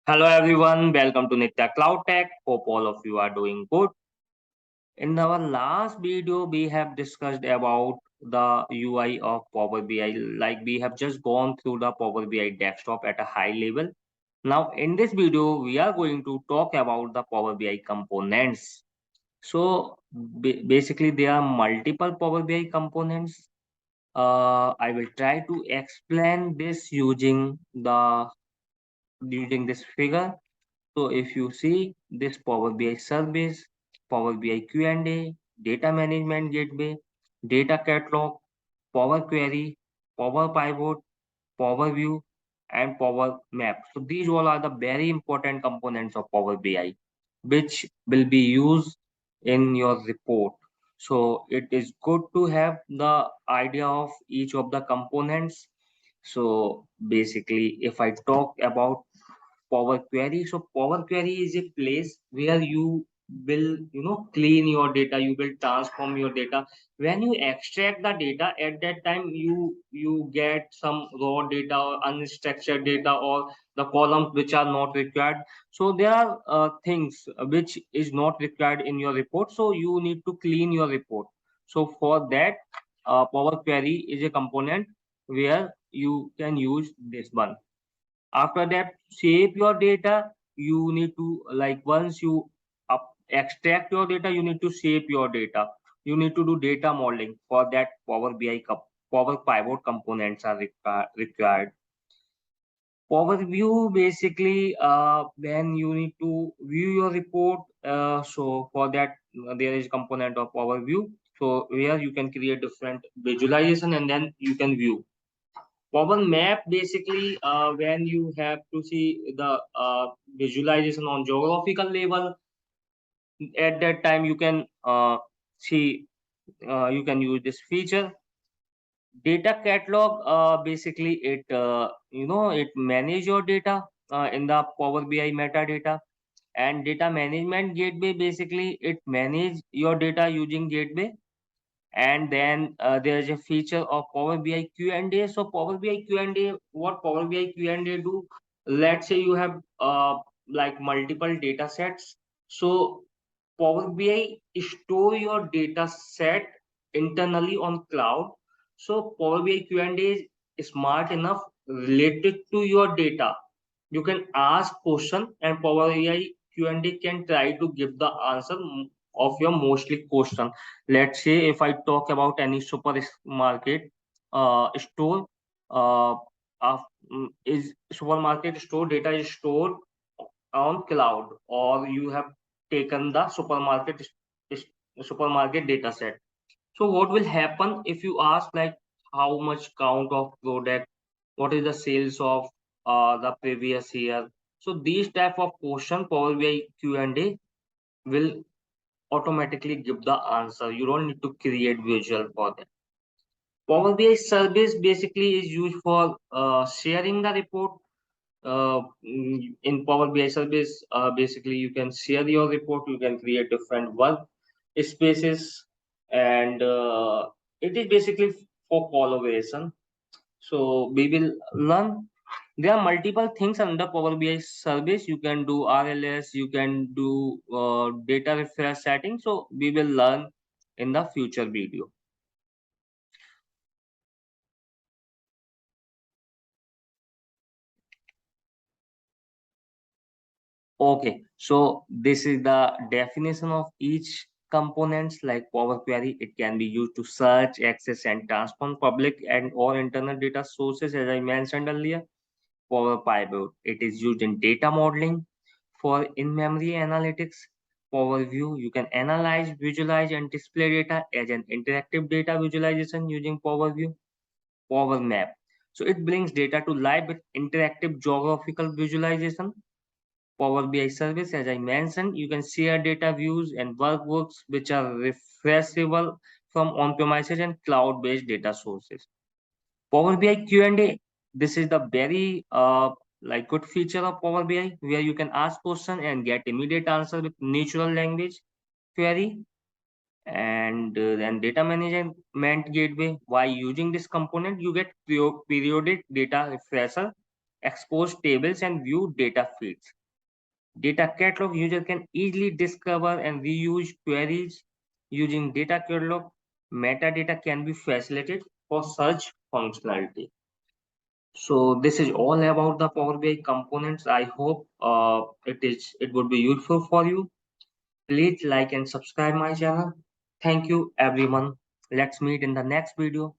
Hello everyone, welcome to NityaCloudtech. Hope all of you are doing good. In our last video, we have discussed about the UI of Power BI. Like we have just gone through the Power BI desktop at a high level. Now, in this video, we are going to talk about the Power BI components. So, basically, there are multiple Power BI components. I will try to explain this using this figure. So if you see this Power BI service, Power BI Q&A, data management gateway, data catalog, Power Query, Power Pivot, Power View, and Power Map. So these all are the very important components of Power BI, which will be used in your report. So it is good to have the idea of each of the components. So basically, if I talk about Power Query. So Power Query is a place where you will, clean your data, you will transform your data. When you extract the data, at that time you get some raw data or unstructured data or the columns which are not required. So there are things which is not required in your report. So you need to clean your report. So for that, Power Query is a component where you can use this one. After that, shape your data. You need to, like, once you extract your data, you need to shape your data. You need to do data modeling. For that, Power Pivot components are required. Power View, basically, when you need to view your report. So for that, there is component of Power View. So where you can create different visualization and then you can view. Power Map, basically, when you have to see the visualization on geographical level, at that time you can see, you can use this feature. Data catalog, basically it manage your data in the Power BI metadata. And data management gateway, basically it manage your data using gateway. And then there's a feature of Power BI Q&A. So Power BI Q&A, what Power BI Q&A do? Let's say you have like multiple data sets. So Power BI store your data set internally on cloud. So Power BI Q&A is smart enough related to your data. You can ask question and Power BI Q&A can try to give the answer of your mostly question. Let's say if I talk about any supermarket store, uh, is supermarket store data is stored on cloud, or you have taken the supermarket data set. So what will happen if you ask, like, how much count of product, what is the sales of the previous year? So these type of question Power BI Q&A will automatically give the answer. You don't need to create visual for that. Power BI service basically is used for sharing the report. In Power BI service, basically you can share your report, you can create different work spaces, and it is basically for collaboration. So we will learn. There are multiple things under Power BI service. You can do RLS, you can do data refresh setting. So we will learn in the future video. Okay, so this is the definition of each components. Like Power Query. It can be used to search, access, and transform public and or internal data sources, as I mentioned earlier. Power Pivot. It is used in data modeling for in-memory analytics. Power View. You can analyze, visualize, and display data as an interactive data visualization using Power View. Power Map. So it brings data to life with interactive geographical visualization. Power BI service, as I mentioned, you can share data views and workbooks which are refreshable from on-premises and cloud-based data sources. Power BI Q&A, this is the very like good feature of Power BI where you can ask question and get immediate answer with natural language query. And then data management gateway. By using this component, you get periodic data refresher expose tables, and view data feeds. Data catalog user can easily discover and reuse queries using data catalog. Metadata can be facilitated for search functionality. So this is all about the Power BI components. I hope it would be useful for you. Please like and subscribe my channel. Thank you everyone. Let's meet in the next video.